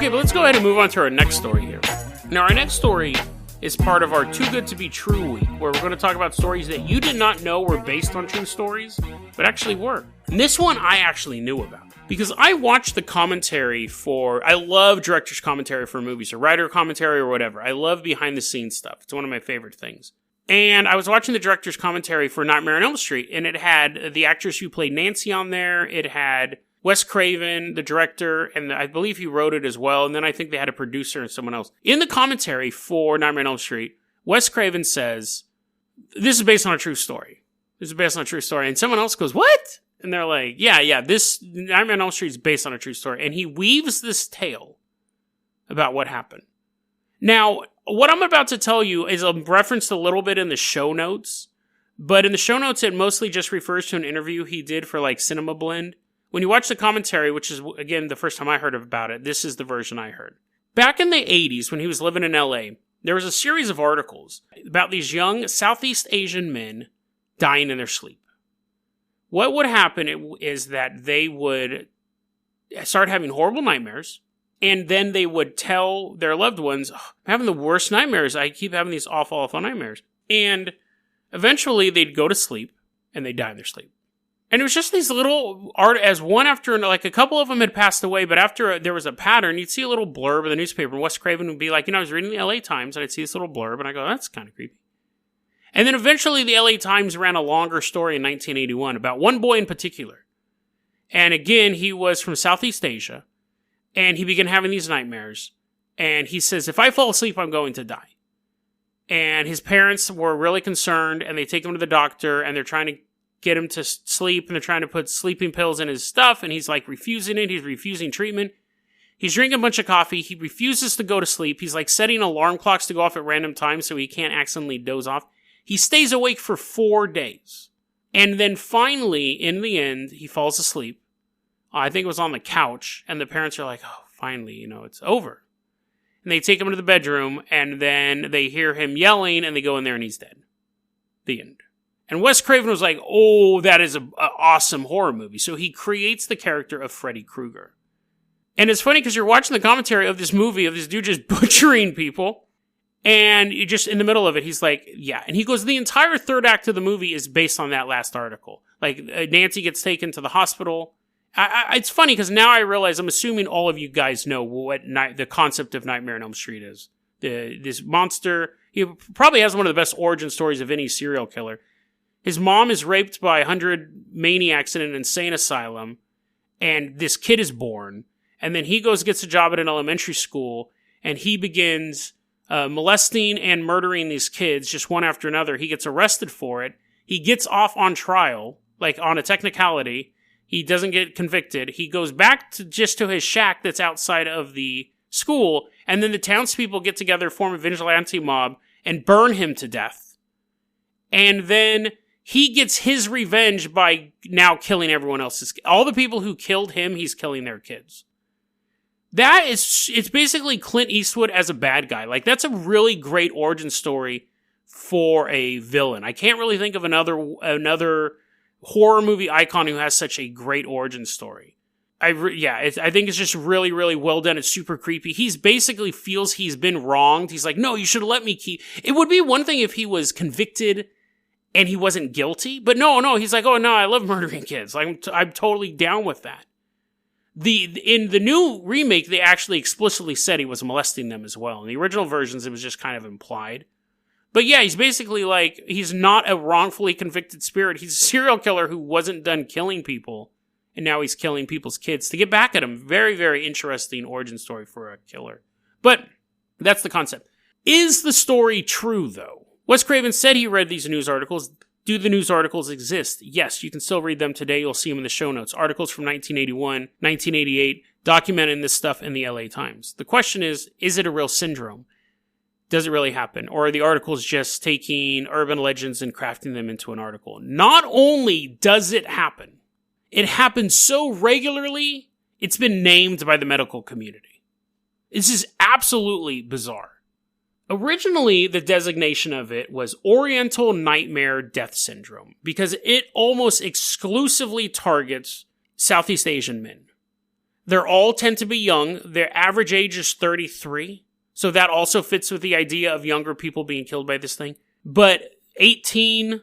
Okay, but let's go ahead and move on to our next story here. Now, our next story is part of our Too Good to Be True week, where we're going to talk about stories that you did not know were based on true stories, but actually were. And this one I actually knew about, because I watched the commentary I love director's commentary for movies, or writer commentary or whatever. I love behind-the-scenes stuff. It's one of my favorite things. And I was watching the director's commentary for Nightmare on Elm Street, and it had the actress who played Nancy on there. It had Wes Craven, the director, and I believe he wrote it as well. And then I think they had a producer and someone else. In the commentary for Nightmare on Elm Street, Wes Craven says, this is based on a true story. This is based on a true story. And someone else goes, what? And they're like, yeah, this Nightmare on Elm Street is based on a true story. And he weaves this tale about what happened. Now, what I'm about to tell you is referenced a little bit in the show notes. But in the show notes, it mostly just refers to an interview he did for like Cinema Blend. When you watch the commentary, which is, again, the first time I heard about it, this is the version I heard. Back in the 80s, when he was living in LA, there was a series of articles about these young Southeast Asian men dying in their sleep. What would happen is that they would start having horrible nightmares, and then they would tell their loved ones, oh, I'm having the worst nightmares. I keep having these awful, awful nightmares. And eventually they'd go to sleep, and they'd die in their sleep. And it was just these little art, as one after another, like a couple of them had passed away, but after there was a pattern, you'd see a little blurb in the newspaper, and Wes Craven would be like, I was reading the LA Times, and I'd see this little blurb, and I go, that's kind of creepy. And then eventually the LA Times ran a longer story in 1981 about one boy in particular. And again, he was from Southeast Asia, and he began having these nightmares. And he says, if I fall asleep, I'm going to die. And his parents were really concerned, and they take him to the doctor, and they're trying to get him to sleep, and they're trying to put sleeping pills in his stuff, and he's like refusing it. He's refusing treatment. He's drinking a bunch of coffee. He refuses to go to sleep. He's like setting alarm clocks to go off at random times so he can't accidentally doze off. He stays awake for 4 days. And then finally, in the end, he falls asleep. I think it was on the couch, and the parents are like, oh, finally, it's over. And they take him into the bedroom, and then they hear him yelling, and they go in there, and he's dead. The end. And Wes Craven was like, oh, that is an awesome horror movie. So he creates the character of Freddy Krueger. And it's funny because you're watching the commentary of this movie of this dude just butchering people. And you just, in the middle of it, he's like, yeah. And he goes, the entire third act of the movie is based on that last article. Like, Nancy gets taken to the hospital. It's funny because now I realize, I'm assuming all of you guys know what the concept of Nightmare on Elm Street is. This monster, he probably has one of the best origin stories of any serial killer. His mom is raped by 100 maniacs in an insane asylum, and this kid is born. And then he gets a job at an elementary school, and he begins molesting and murdering these kids just one after another. He gets arrested for it. He gets off on trial, like on a technicality. He doesn't get convicted. He goes back to his shack that's outside of the school, and then the townspeople get together, form a vigilante mob, and burn him to death. And then he gets his revenge by now killing everyone else's. All the people who killed him, he's killing their kids. It's basically Clint Eastwood as a bad guy. Like, that's a really great origin story for a villain. I can't really think of another horror movie icon who has such a great origin story. I think it's just really, really well done. It's super creepy. He's basically feels he's been wronged. He's like, no, you should have let me keep. It would be one thing if he was convicted and he wasn't guilty. But no, he's like, oh, no, I love murdering kids. Like, I'm totally down with that. In the new remake, they actually explicitly said he was molesting them as well. In the original versions, it was just kind of implied. But yeah, he's basically like, he's not a wrongfully convicted spirit. He's a serial killer who wasn't done killing people, and now he's killing people's kids to get back at him. Very, very interesting origin story for a killer. But that's the concept. Is the story true, though? Wes Craven said he read these news articles. Do the news articles exist? Yes, you can still read them today. You'll see them in the show notes. Articles from 1981, 1988, documenting this stuff in the LA Times. The question is it a real syndrome? Does it really happen? Or are the articles just taking urban legends and crafting them into an article? Not only does it happen, it happens so regularly, it's been named by the medical community. This is absolutely bizarre. Originally, the designation of it was Oriental Nightmare Death Syndrome because it almost exclusively targets Southeast Asian men. They're all tend to be young. Their average age is 33. So that also fits with the idea of younger people being killed by this thing. But 18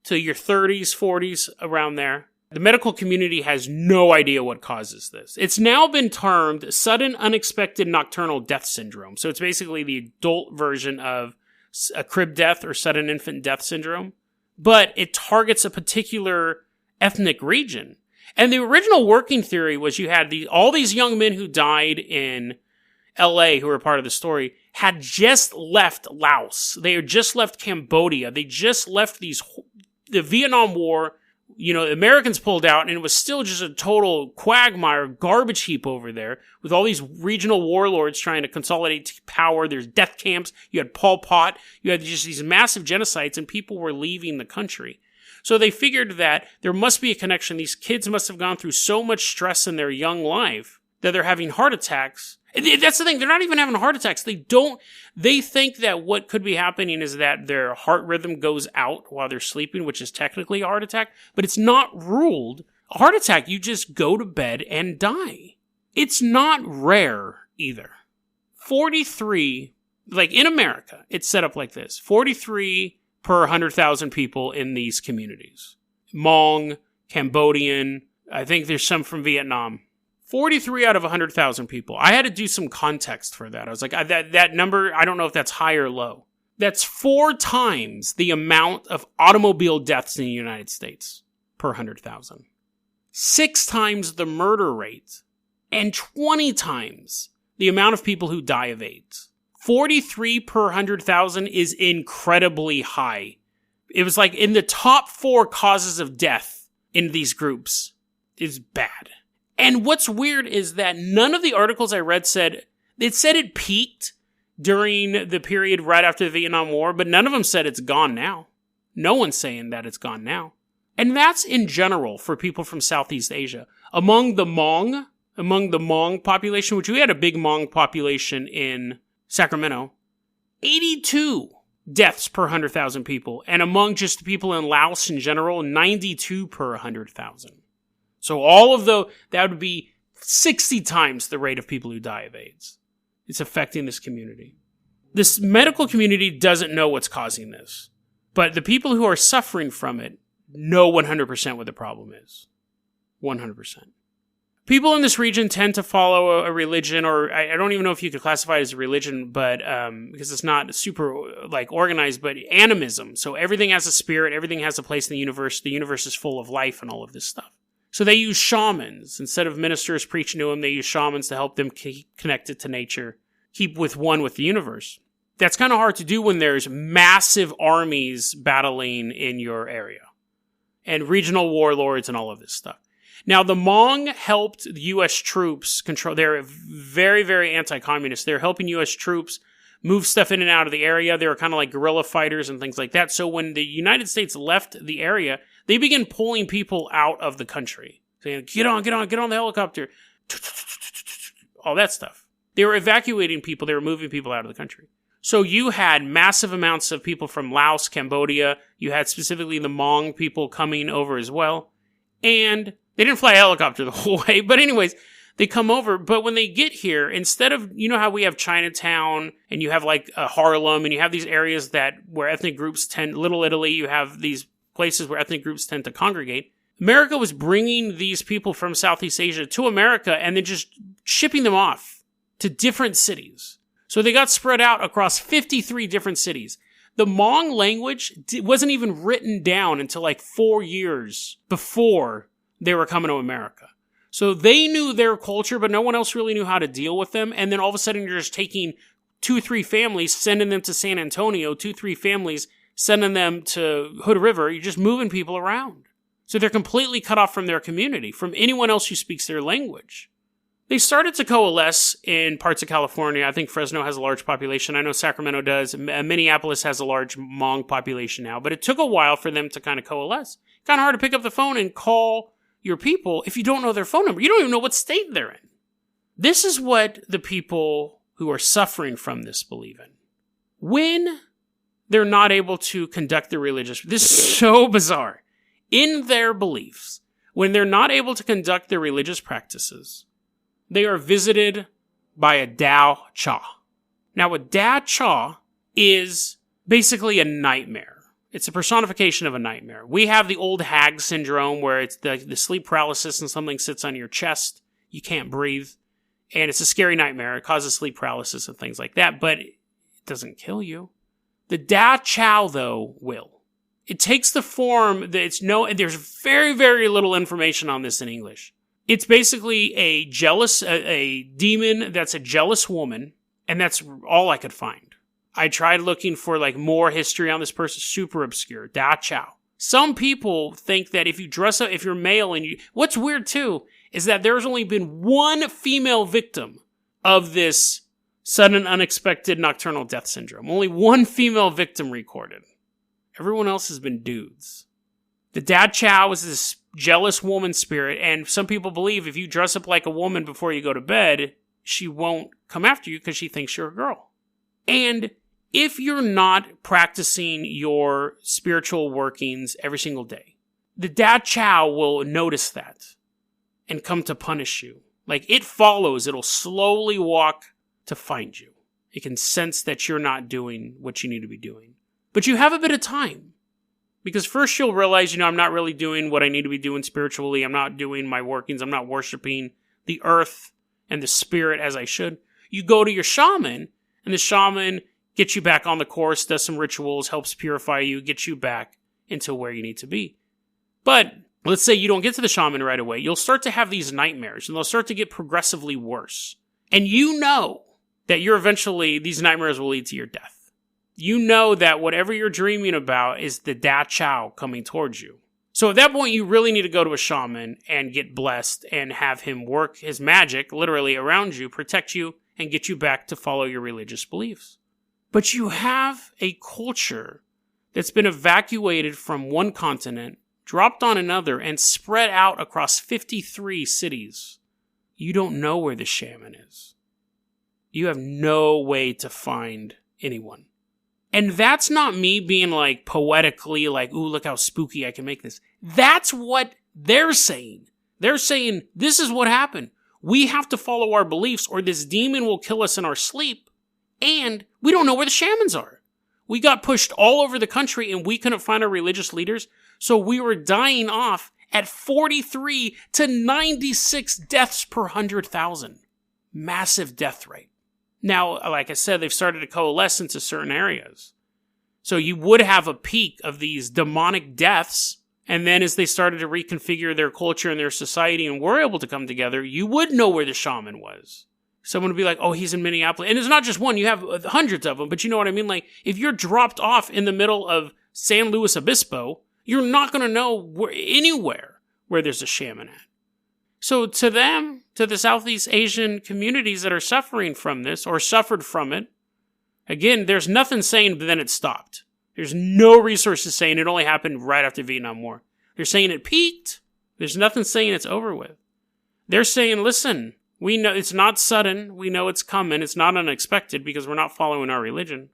to your 30s, 40s, around there. The medical community has no idea what causes this. It's now been termed sudden unexpected nocturnal death syndrome. So it's basically the adult version of a crib death or sudden infant death syndrome. But it targets a particular ethnic region. And the original working theory was you had all these young men who died in LA who were part of the story had just left Laos. They had just left Cambodia. They just left the Vietnam War. You know, the Americans pulled out, and it was still just a total quagmire, garbage heap over there, with all these regional warlords trying to consolidate power. There's death camps. You had Pol Pot. You had just these massive genocides, and people were leaving the country. So they figured that there must be a connection. These kids must have gone through so much stress in their young life that they're having heart attacks. That's the thing. They're not even having heart attacks. They think that what could be happening is that their heart rhythm goes out while they're sleeping, which is technically a heart attack, but it's not ruled a heart attack. You just go to bed and die. It's not rare either. 43, like in America, it's set up like this. 43 per 100,000 people in these communities. Hmong, Cambodian, I think there's some from Vietnam. 43 out of 100,000 people. I had to do some context for that. I was like, that number, I don't know if that's high or low. That's 4 times the amount of automobile deaths in the United States per 100,000. 6 times the murder rate. And 20 times the amount of people who die of AIDS. 43 per 100,000 is incredibly high. It was like in the top 4 causes of death in these groups is bad. And what's weird is that none of the articles I read said it peaked during the period right after the Vietnam War, but none of them said it's gone now. No one's saying that it's gone now. And that's in general for people from Southeast Asia. Among the Hmong population, which we had a big Hmong population in Sacramento, 82 deaths per 100,000 people. And among just the people in Laos in general, 92 per 100,000. So that would be 60 times the rate of people who die of AIDS. It's affecting this community. This medical community doesn't know what's causing this. But the people who are suffering from it know 100% what the problem is. 100%. People in this region tend to follow a religion, or I don't even know if you could classify it as a religion, but because it's not super organized, but animism. So everything has a spirit, everything has a place in the universe. The universe is full of life and all of this stuff. So they use shamans. Instead of ministers preaching to them, they use shamans to help them keep connected to nature, keep one with the universe. That's kind of hard to do when there's massive armies battling in your area and regional warlords and all of this stuff. Now, the Hmong helped the U.S. troops control. They're very, very anti-communist. They're helping U.S. troops move stuff in and out of the area. They were kind of like guerrilla fighters and things like that. So when the United States left the area, they began pulling people out of the country. Saying, get on the helicopter. All that stuff. They were evacuating people. They were moving people out of the country. So you had massive amounts of people from Laos, Cambodia. You had specifically the Hmong people coming over as well. And they didn't fly a helicopter the whole way. But anyways, they come over. But when they get here, instead of, you know how we have Chinatown and you have like Harlem and you have these areas where ethnic groups Little Italy, you have these places where ethnic groups tend to congregate. America was bringing these people from Southeast Asia to America and then just shipping them off to different cities. So they got spread out across 53 different cities. The Hmong language wasn't even written down until like 4 years before they were coming to America. So they knew their culture, but no one else really knew how to deal with them. And then all of a sudden you're just taking 2-3 families, sending them to San Antonio, 2-3 families, sending them to Hood River. You're just moving people around. So they're completely cut off from their community, from anyone else who speaks their language. They started to coalesce in parts of California. I think Fresno has a large population. I know Sacramento does. Minneapolis has a large Hmong population now. But it took a while for them to kind of coalesce. Kind of hard to pick up the phone and call your people if you don't know their phone number. You don't even know what state they're in. This is what the people who are suffering from this believe in. When they're not able to conduct their religious... This is so bizarre. In their beliefs, when they're not able to conduct their religious practices, they are visited by a Dao Cha. Now, a Dao Cha is basically a nightmare. It's a personification of a nightmare. We have the old hag syndrome where it's the sleep paralysis and something sits on your chest. You can't breathe. And it's a scary nightmare. It causes sleep paralysis and things like that, but it doesn't kill you. The Dao Cha, though, will. It takes the form that there's very, very little information on this in English. It's basically a demon that's a jealous woman, and that's all I could find. I tried looking for more history on this person, super obscure. Dao Cha. Some people think that if you dress up, if you're male what's weird too, is that there's only been one female victim of this sudden unexpected nocturnal death syndrome. Only one female victim recorded. Everyone else has been dudes. The Dao Cha was this jealous woman spirit, and some people believe if you dress up like a woman before you go to bed, she won't come after you because she thinks you're a girl. And if you're not practicing your spiritual workings every single day, the Dao Cha will notice that and come to punish you. It follows, it'll slowly walk to find you. It can sense that you're not doing what you need to be doing. But you have a bit of time. Because first you'll realize, I'm not really doing what I need to be doing spiritually. I'm not doing my workings. I'm not worshiping the earth and the spirit as I should. You go to your shaman, and the shaman gets you back on the course, does some rituals, helps purify you, gets you back into where you need to be. But let's say you don't get to the shaman right away. You'll start to have these nightmares, and they'll start to get progressively worse. And you know that these nightmares will lead to your death. You know that whatever you're dreaming about is the Dao Cha coming towards you. So at that point, you really need to go to a shaman and get blessed and have him work his magic, literally around you, protect you, and get you back to follow your religious beliefs. But you have a culture that's been evacuated from one continent, dropped on another, and spread out across 53 cities. You don't know where the shaman is. You have no way to find anyone. And that's not me being poetically ooh, look how spooky I can make this. That's what they're saying. They're saying, this is what happened. We have to follow our beliefs or this demon will kill us in our sleep. And we don't know where the shamans are. We got pushed all over the country and we couldn't find our religious leaders. So we were dying off at 43 to 96 deaths per 100,000. Massive death rate. Now, like I said, they've started to coalesce into certain areas. So you would have a peak of these demonic deaths, and then as they started to reconfigure their culture and their society and were able to come together, you would know where the shaman was. Someone would be like, oh, he's in Minneapolis. And it's not just one, you have hundreds of them, but you know what I mean? If you're dropped off in the middle of San Luis Obispo, you're not going to know anywhere where there's a shaman at. So to them, to the Southeast Asian communities that are suffering from this or suffered from it, again, there's nothing saying but then it stopped. There's no resources saying it only happened right after Vietnam War. They're saying it peaked. There's nothing saying it's over with. They're saying, listen, we know it's not sudden. We know it's coming. It's not unexpected because we're not following our religion.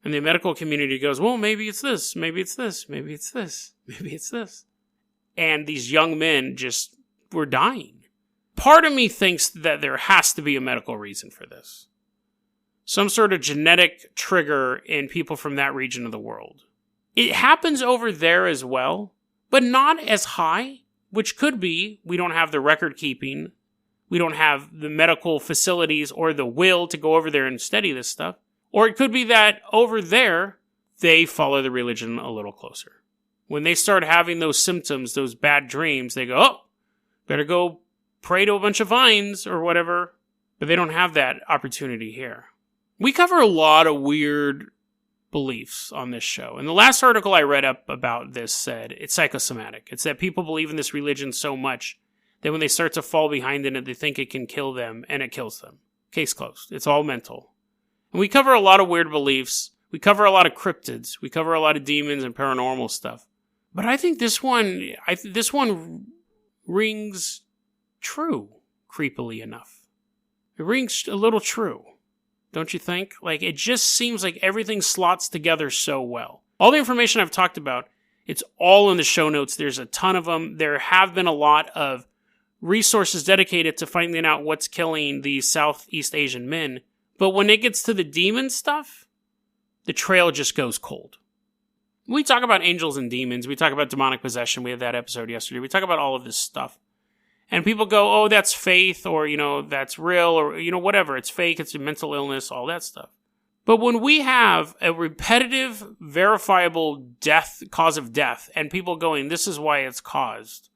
And the medical community goes, well, maybe it's this. Maybe it's this. Maybe it's this. Maybe it's this. And these young men just were dying. Part of me thinks that there has to be a medical reason for this. Some sort of genetic trigger in people from that region of the world. It happens over there as well, but not as high, which could be we don't have the record keeping, we don't have the medical facilities or the will to go over there and study this stuff. Or it could be that over there, they follow the religion a little closer. When they start having those symptoms, those bad dreams, they go, oh, better go pray to a bunch of vines or whatever, but they don't have that opportunity here. We cover a lot of weird beliefs on this show. And the last article I read up about this said it's psychosomatic. It's that people believe in this religion so much that when they start to fall behind in it, they think it can kill them, and it kills them. Case closed. It's all mental. And we cover a lot of weird beliefs. We cover a lot of cryptids. We cover a lot of demons and paranormal stuff. But I think this one rings true, creepily enough. It rings a little true, don't you think? It just seems like everything slots together so well. All the information I've talked about, it's all in the show notes. There's a ton of them. There have been a lot of resources dedicated to finding out what's killing these Southeast Asian men. But when it gets to the demon stuff, the trail just goes cold. We talk about angels and demons. We talk about demonic possession. We had that episode yesterday. We talk about all of this stuff. And people go, oh, that's faith, or, that's real, or, whatever. It's fake, it's a mental illness, all that stuff. But when we have a repetitive, verifiable cause of death, and people going, this is why it's caused.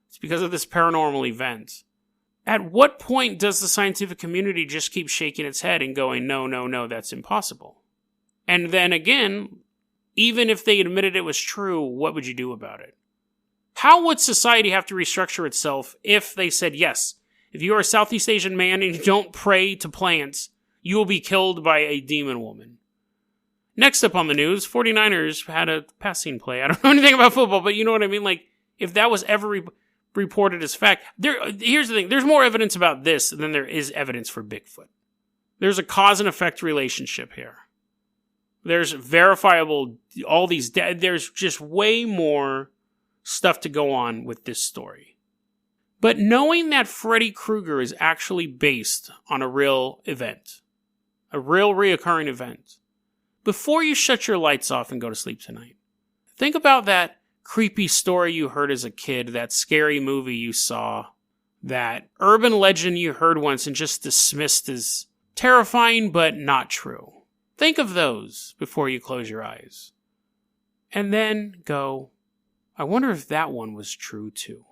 It's because of this paranormal event. At what point does the scientific community just keep shaking its head and going, no, that's impossible? And then again, even if they admitted it was true, what would you do about it? How would society have to restructure itself if they said, yes, if you are a Southeast Asian man and you don't pray to plants, you will be killed by a demon woman? Next up on the news, 49ers had a passing play. I don't know anything about football, but you know what I mean? Like, if that was ever reported as fact, here's the thing. There's more evidence about this than there is evidence for Bigfoot. There's a cause and effect relationship here. There's verifiable, there's just way more stuff to go on with this story. But knowing that Freddy Krueger is actually based on a real event, a real reoccurring event, before you shut your lights off and go to sleep tonight, think about that creepy story you heard as a kid, that scary movie you saw, that urban legend you heard once and just dismissed as terrifying but not true. Think of those before you close your eyes. And then go, I wonder if that one was true too.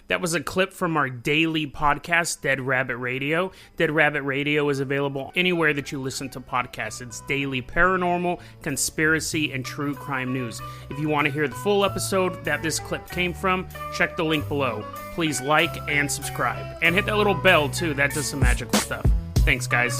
That was a clip from our daily podcast, Dead Rabbit Radio. Dead Rabbit Radio is available anywhere that you listen to podcasts. It's daily paranormal, conspiracy, and true crime news. If you want to hear the full episode that this clip came from, check the link below. Please like and subscribe. And hit that little bell, too. That does some magical stuff. Thanks, guys.